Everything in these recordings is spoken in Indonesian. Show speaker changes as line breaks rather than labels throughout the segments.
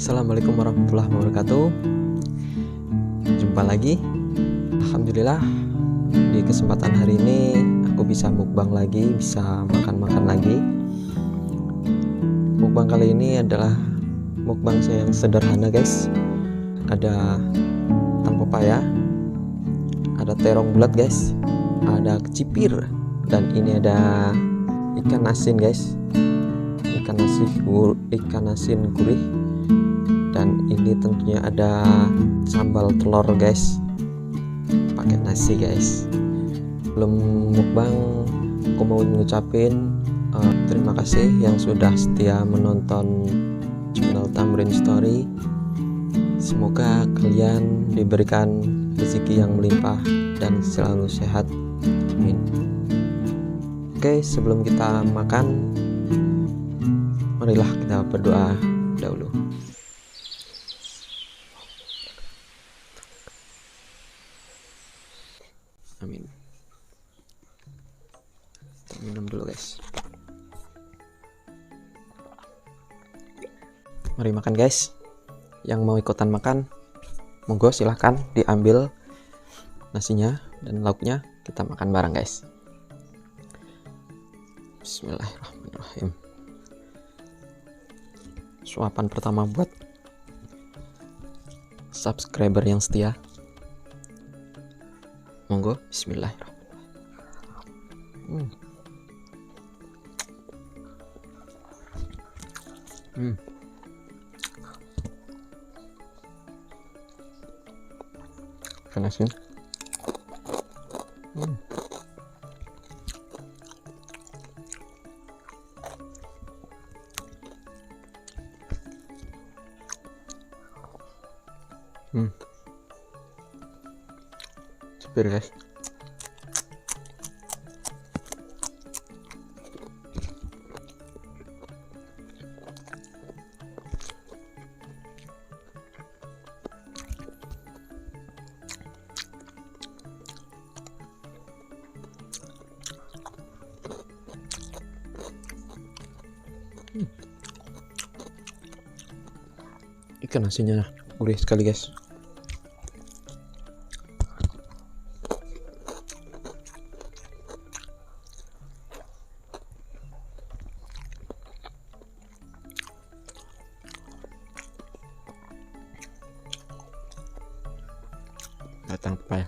Assalamualaikum warahmatullahi wabarakatuh. Jumpa lagi. Alhamdulillah, di kesempatan hari ini aku bisa mukbang lagi, bisa makan-makan lagi. Mukbang kali ini adalah mukbang saya yang sederhana, guys. Ada tang pepaya, ada terong bulat, guys, ada kecipir, dan ini ada ikan asin, guys. Ikan asin gurih, dan ini tentunya ada sambal telur, guys, pakai nasi, guys. Belum mukbang, aku mau ngucapin terima kasih yang sudah setia menonton channel Tamrin Story. Semoga kalian diberikan rezeki yang melimpah dan selalu sehat, amin. Oke, sebelum kita makan, marilah kita berdoa dahulu. Amin. Minum dulu, guys. Mari makan, guys. Yang mau ikutan makan, monggo silahkan diambil nasinya dan lauknya, kita makan bareng, guys. Bismillahirrahmanirrahim. Suapan pertama buat subscriber yang setia. Monggo, bismillahirrahmanirrahim. Ikan asin. Cepir, guys. Ikan asinnya gurih sekali, guys. Datang pepaya.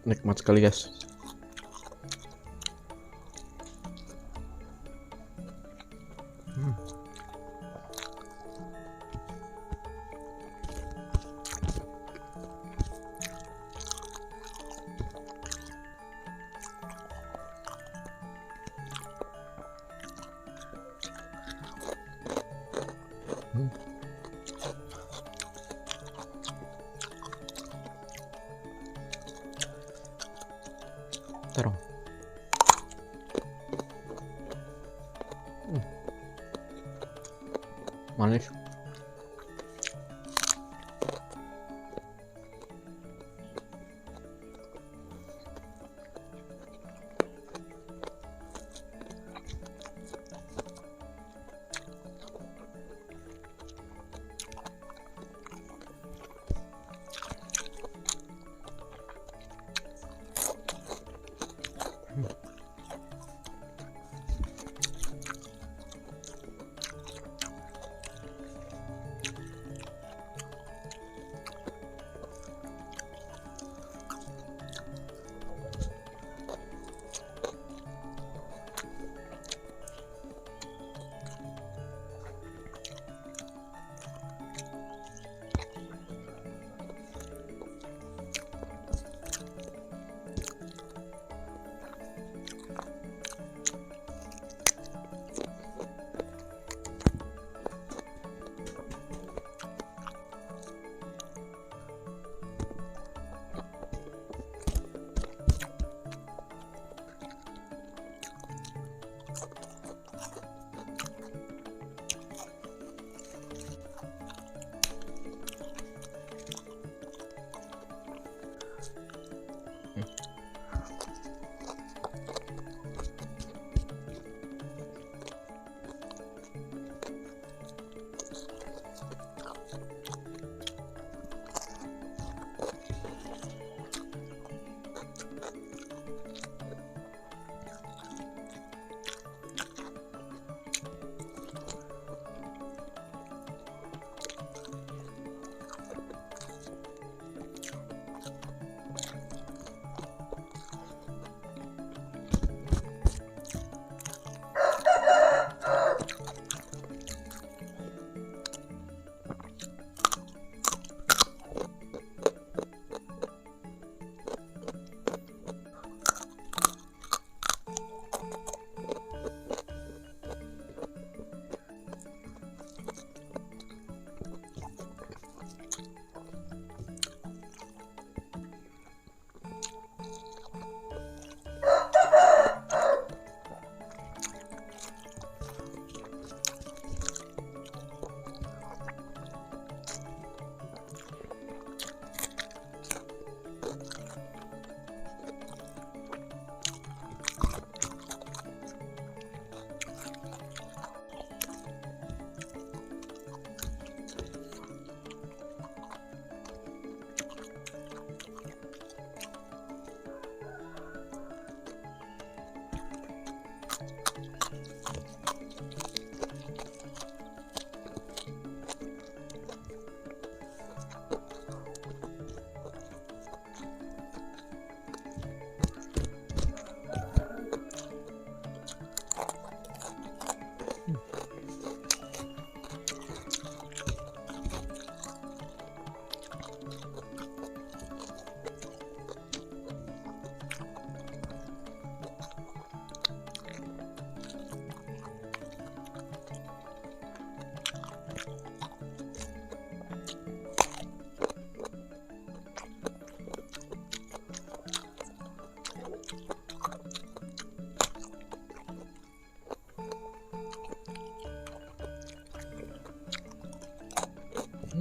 Nikmat sekali, guys. Terong. Manis.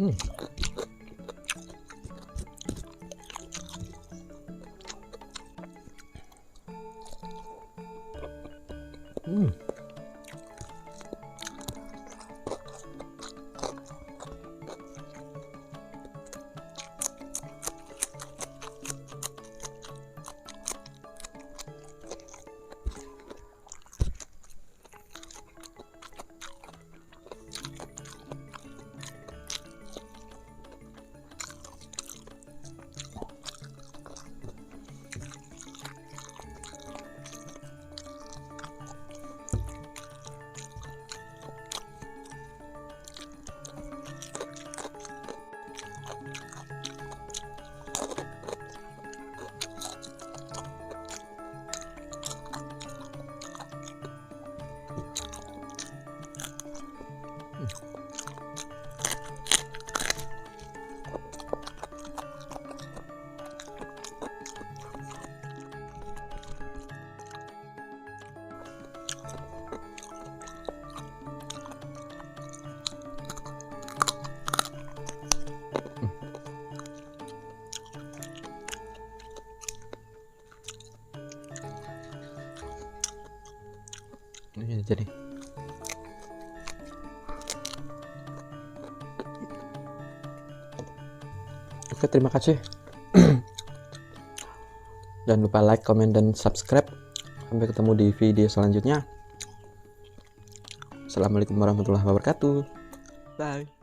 Hmm. Hmm. Ini aja nih. Oke, terima kasih. Jangan lupa like, comment, dan subscribe. Sampai ketemu di video selanjutnya. Assalamualaikum warahmatullahi wabarakatuh. Bye.